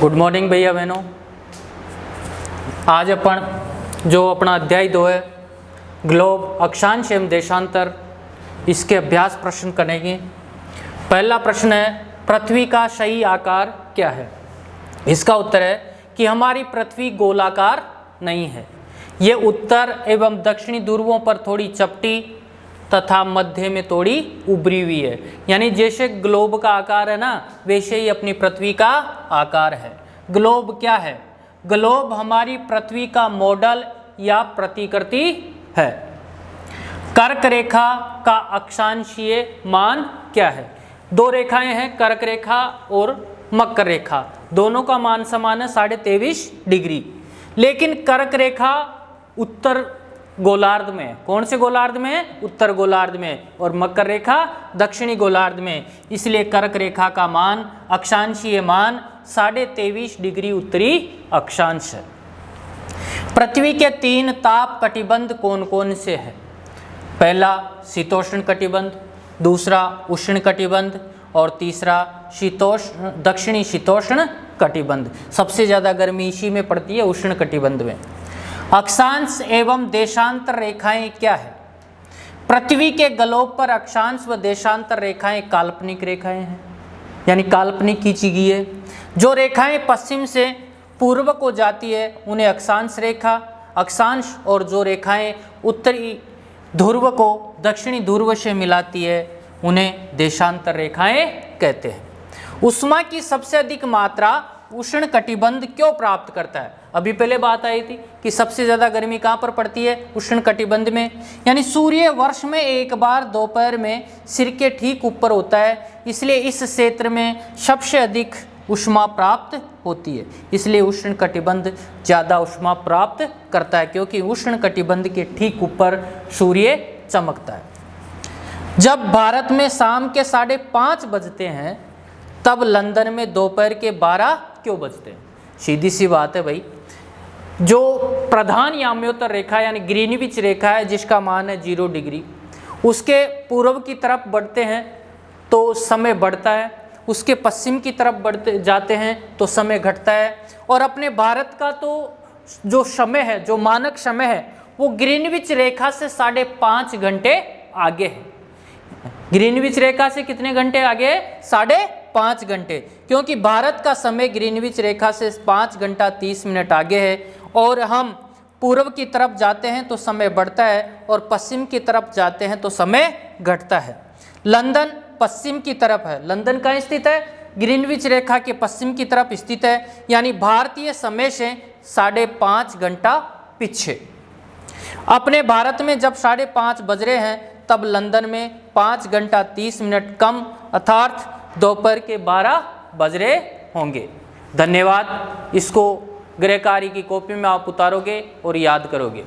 Good morning भैया बहनों। आज अपन जो अपना अध्याय 2 है ग्लोब अक्षांश एवं देशांतर, इसके अभ्यास प्रश्न करेंगे। पहला प्रश्न है, पृथ्वी का सही आकार क्या है? इसका उत्तर है कि हमारी पृथ्वी गोलाकार नहीं है। ये उत्तर एवं दक्षिणी ध्रुवों पर थोड़ी चपटी तथा मध्य में थोड़ी उभरी हुई है। यानी जैसे ग्लोब का आकार है ना, वैसे ही अपनी पृथ्वी का आकार है। ग्लोब क्या है? ग्लोब हमारी पृथ्वी का मॉडल या प्रतिकृति है। कर्क रेखा का अक्षांशीय मान क्या है? दो रेखाएं हैं, कर्क रेखा और मकर रेखा, दोनों का मान समान है 23.5 डिग्री। लेकिन कर्क रेखा उत्तर गोलार्ध में है। कौन से गोलार्ध में है? उत्तर गोलार्ध में। और मकर रेखा दक्षिणी गोलार्ध में। इसलिए कर्क रेखा का मान, अक्षांशीय मान 23.5 डिग्री उत्तरी अक्षांश है। पृथ्वी के 3 ताप कटिबंध कौन कौन से हैं? पहला शीतोष्ण कटिबंध, दूसरा उष्ण कटिबंध और तीसरा दक्षिणी शीतोष्ण कटिबंध। सबसे ज़्यादा गर्मी इसी में पड़ती है, उष्ण कटिबंध में। अक्षांश एवं देशांतर रेखाएं क्या है? पृथ्वी के ग्लोब पर अक्षांश व देशांतर रेखाएं काल्पनिक रेखाएं हैं, यानी काल्पनिक खींची गई है। जो रेखाएं पश्चिम से पूर्व को जाती है उन्हें अक्षांश रेखा, अक्षांश, और जो रेखाएं उत्तरी ध्रुव को दक्षिणी ध्रुव से मिलाती है उन्हें देशांतर रेखाएं कहते हैं। उष्मा की सबसे अधिक मात्रा उष्ण कटिबंध क्यों प्राप्त करता है? अभी पहले बात आई थी कि सबसे ज़्यादा गर्मी कहाँ पर पड़ती है? उष्ण कटिबंध में। यानी सूर्य वर्ष में एक बार दोपहर में सिर के ठीक ऊपर होता है, इसलिए इस क्षेत्र में सबसे अधिक उष्मा प्राप्त होती है। इसलिए उष्ण कटिबंध ज़्यादा उष्मा प्राप्त करता है, क्योंकि उष्ण कटिबंध के ठीक ऊपर सूर्य चमकता है। जब भारत में शाम के 5:30 बजते हैं, तब लंदन में दोपहर के 12 क्यों बजते हैं? सीधी सी बात है भाई, जो प्रधान याम्योत्तर रेखा यानी ग्रीनविच रेखा है, जिसका मान है 0 डिग्री, उसके पूर्व की तरफ बढ़ते हैं तो समय बढ़ता है, उसके पश्चिम की तरफ बढ़ते जाते हैं तो समय घटता है। और अपने भारत का तो जो समय है, जो मानक समय है, वो ग्रीनविच रेखा से 5.5 घंटे आगे है। ग्रीनविच रेखा से कितने घंटे आगे है? 5.5 घंटे, क्योंकि भारत का समय ग्रीनविच रेखा से 5 घंटा 30 मिनट आगे है। और हम पूर्व की तरफ जाते हैं तो समय बढ़ता है, और पश्चिम की तरफ जाते हैं तो समय घटता है। लंदन पश्चिम की तरफ है। लंदन कहाँ स्थित है? ग्रीनविच रेखा के पश्चिम की तरफ स्थित है, यानी भारतीय समय से 5.5 घंटा पीछे। अपने भारत में जब 5:30 बज रहे हैं, तब लंदन में 5 घंटा 30 मिनट कम, अर्थात दोपहर के 12 बज रहे होंगे। धन्यवाद। इसको गृह कार्य की कॉपी में आप उतारोगे और याद करोगे।